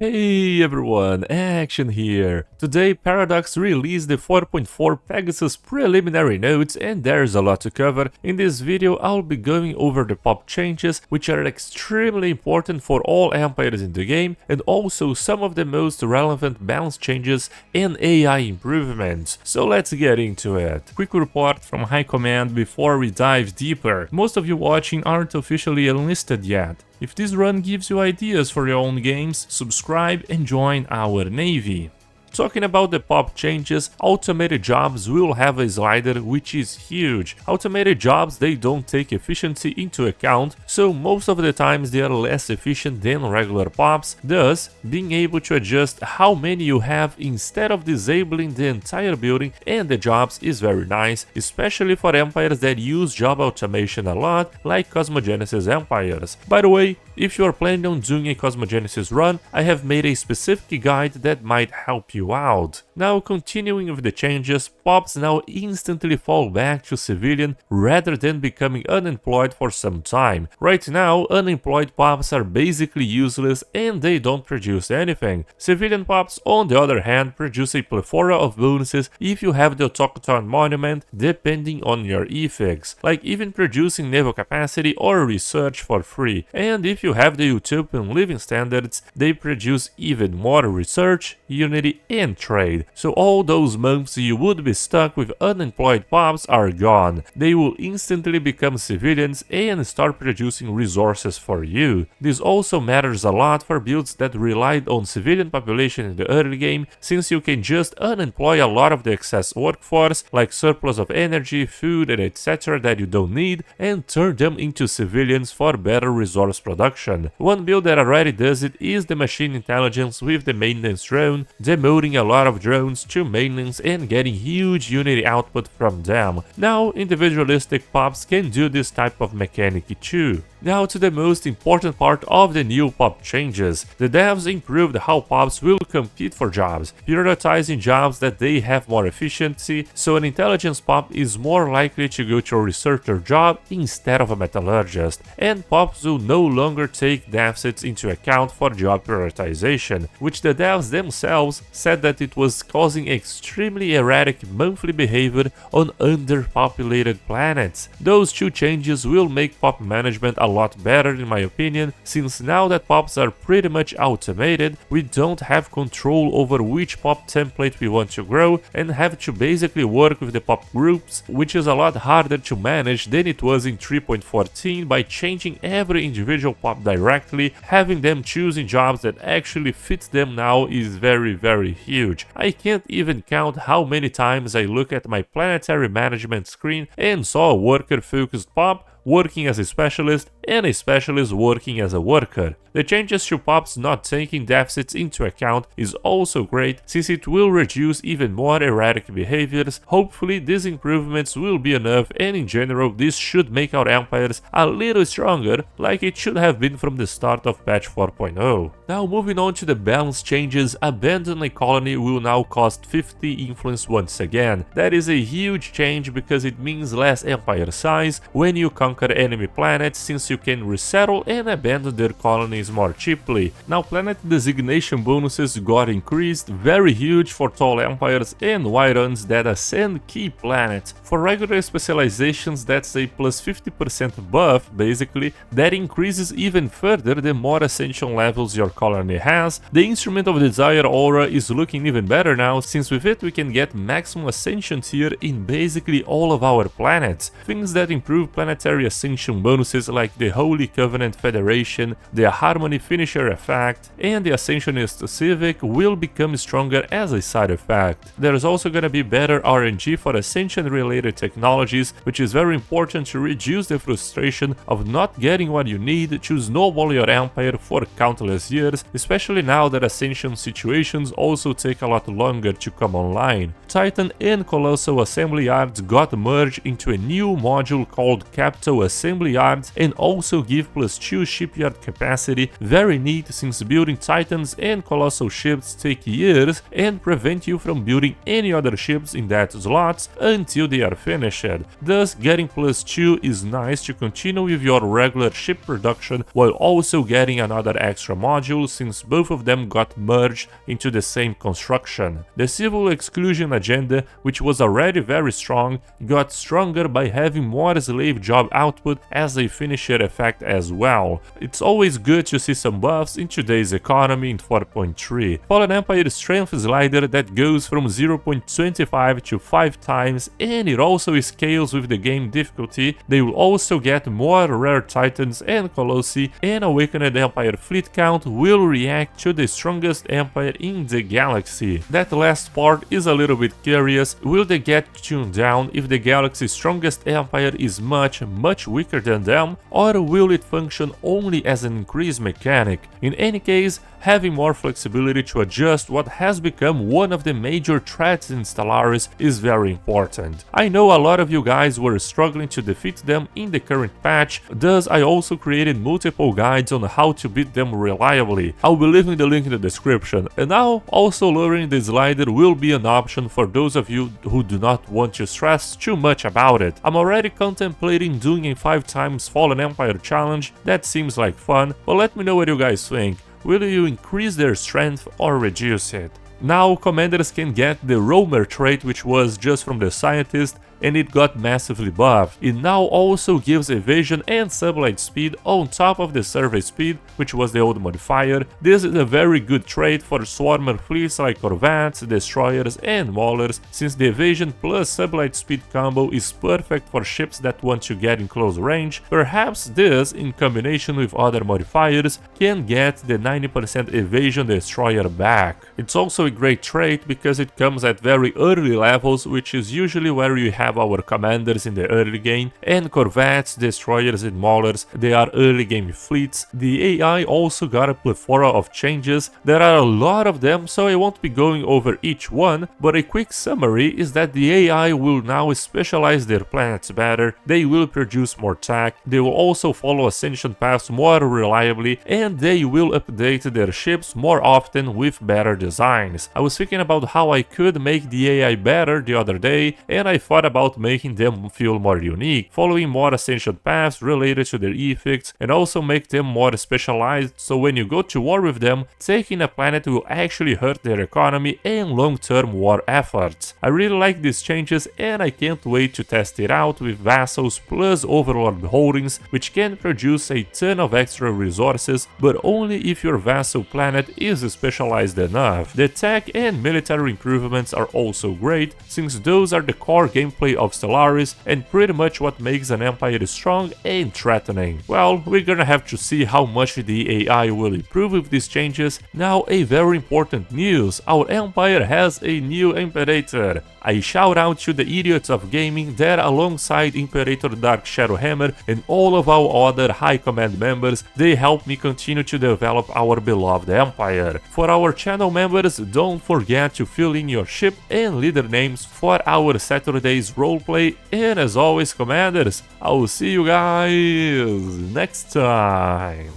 Hey everyone, Action here! Today Paradox released the 4.4 Pegasus preliminary notes and there's a lot to cover. In this video I'll be going over the pop changes which are extremely important for all empires in the game and also some of the most relevant balance changes and AI improvements. So let's get into it. Quick report from High Command before we dive deeper. Most of you watching aren't officially enlisted yet. If this run gives you ideas for your own games, subscribe and join our navy. Talking about the pop changes, automated jobs will have a slider which is huge. Automated jobs, they don't take efficiency into account, so most of the times they are less efficient than regular pops, thus being able to adjust how many you have instead of disabling the entire building and the jobs is very nice, especially for empires that use job automation a lot like Cosmogenesis empires. By the way, if you are planning on doing a Cosmogenesis run, I have made a specific guide that might help you out. Now continuing with the changes, pops now instantly fall back to civilian rather than becoming unemployed for some time. Right now, unemployed pops are basically useless and they don't produce anything. Civilian pops, on the other hand, produce a plethora of bonuses if you have the autochthon monument depending on your effects, like even producing naval capacity or research for free, and if you have the utopian living standards, they produce even more research, unity and trade. So all those months you would be stuck with unemployed pops are gone. They will instantly become civilians and start producing resources for you. This also matters a lot for builds that relied on civilian population in the early game, since you can just unemploy a lot of the excess workforce, like surplus of energy, food and etc. that you don't need, and turn them into civilians for better resource production. One build that already does it is the machine intelligence with the maintenance drone, demoting a lot of drones to maintenance and getting huge unity output from them. Now individualistic pops can do this type of mechanic too. Now to the most important part of the new pop changes. The devs improved how pops will compete for jobs, prioritizing jobs that they have more efficiency, so an intelligence pop is more likely to go to a researcher job instead of a metallurgist, and pops will no longer take deficits into account for job prioritization, which the devs themselves said that it was causing extremely erratic monthly behavior on underpopulated planets. Those two changes will make pop management a lot better in my opinion, since now that pops are pretty much automated, we don't have control over which pop template we want to grow and have to basically work with the pop groups, which is a lot harder to manage than it was in 3.14 by changing every individual pop directly. Having them choosing jobs that actually fit them now is very huge. I can't even count how many times I look at my planetary management screen and saw a worker focused pop working as a specialist and a specialist working as a worker. The changes to pops not taking deficits into account is also great, since it will reduce even more erratic behaviors. Hopefully these improvements will be enough, and in general this should make our empires a little stronger like it should have been from the start of patch 4.0. Now moving on to the balance changes, abandon a colony will now cost 50 influence once again. That is a huge change because it means less empire size when you conquer enemy planets, since you can resettle and abandon their colonies more cheaply. Now planet designation bonuses got increased, very huge for tall empires and wide runs that ascend key planets. For regular specializations that's a plus 50% buff basically, that increases even further the more ascension levels your colony has. The instrument of desire aura is looking even better now, since with it we can get maximum ascension tier in basically all of our planets. Things that improve planetary ascension bonuses like the Holy Covenant Federation, the Harmony Finisher effect, and the Ascensionist Civic will become stronger as a side effect. There's also gonna be better RNG for ascension related technologies, which is very important to reduce the frustration of not getting what you need to snowball your empire for countless years, especially now that ascension situations also take a lot longer to come online. Titan and Colossal Assembly Yards got merged into a new module called Capital Assembly Yards, and also give +2 shipyard capacity, very neat since building titans and colossal ships take years and prevent you from building any other ships in that slots until they are finished. Thus, getting +2 is nice to continue with your regular ship production while also getting another extra module since both of them got merged into the same construction. The civil exclusion agenda, which was already very strong, got stronger by having more slave job output as a finisher effect as well. It's always good to see some buffs in today's economy in 4.3. Fallen Empire strength slider that goes from 0.25 to 5 times, and it also scales with the game difficulty. They will also get more rare titans and colossi, and Awakened Empire fleet count will react to the strongest empire in the galaxy. That last part is a little bit curious. Will they get tuned down if the galaxy's strongest empire is much weaker than them, or will it function only as an increase mechanic? In any case, having more flexibility to adjust what has become one of the major threats in Stellaris is very important. I know a lot of you guys were struggling to defeat them in the current patch, thus I also created multiple guides on how to beat them reliably. I'll be leaving the link in the description, and now also lowering the slider will be an option for those of you who do not want to stress too much about it. I'm already contemplating doing a 5 times Fallen Empire challenge. That seems like fun, but let me know what you guys think. Will you increase their strength or reduce it? Now commanders can get the roamer trait, which was just from the scientist, and it got massively buffed. It now also gives evasion and sublight speed on top of the survey speed, which was the old modifier. This is a very good trait for swarmer fleets like corvettes, destroyers and maulers, since the evasion plus sublight speed combo is perfect for ships that want to get in close range. Perhaps this, in combination with other modifiers, can get the 90% evasion destroyer back. It's also a great trait because it comes at very early levels, which is usually where you have our commanders in the early game, and corvettes, destroyers and maulers, they are early game fleets. The AI also got a plethora of changes. There are a lot of them, so I won't be going over each one, but a quick summary is that the AI will now specialize their planets better, they will produce more tech, they will also follow ascension paths more reliably, and they will update their ships more often with better designs. I was thinking about how I could make the AI better the other day, and I thought about making them feel more unique, following more ascension paths related to their effects, and also make them more specialized, so when you go to war with them, taking a planet will actually hurt their economy and long-term war efforts. I really like these changes, and I can't wait to test it out with vassals plus overlord holdings, which can produce a ton of extra resources, but only if your vassal planet is specialized enough. The tech and military improvements are also great, since those are the core gameplay of Stellaris and pretty much what makes an empire strong and threatening. Well, we're gonna have to see how much the AI will improve with these changes. Now, a very important news: our empire has a new Imperator. A shout out to the idiots of gaming that, alongside Imperator Dark Shadowhammer and all of our other high command members, they help me continue to develop our beloved empire. For our channel members, don't forget to fill in your ship and leader names for our Saturday's roleplay, and as always, commanders, I will see you guys next time.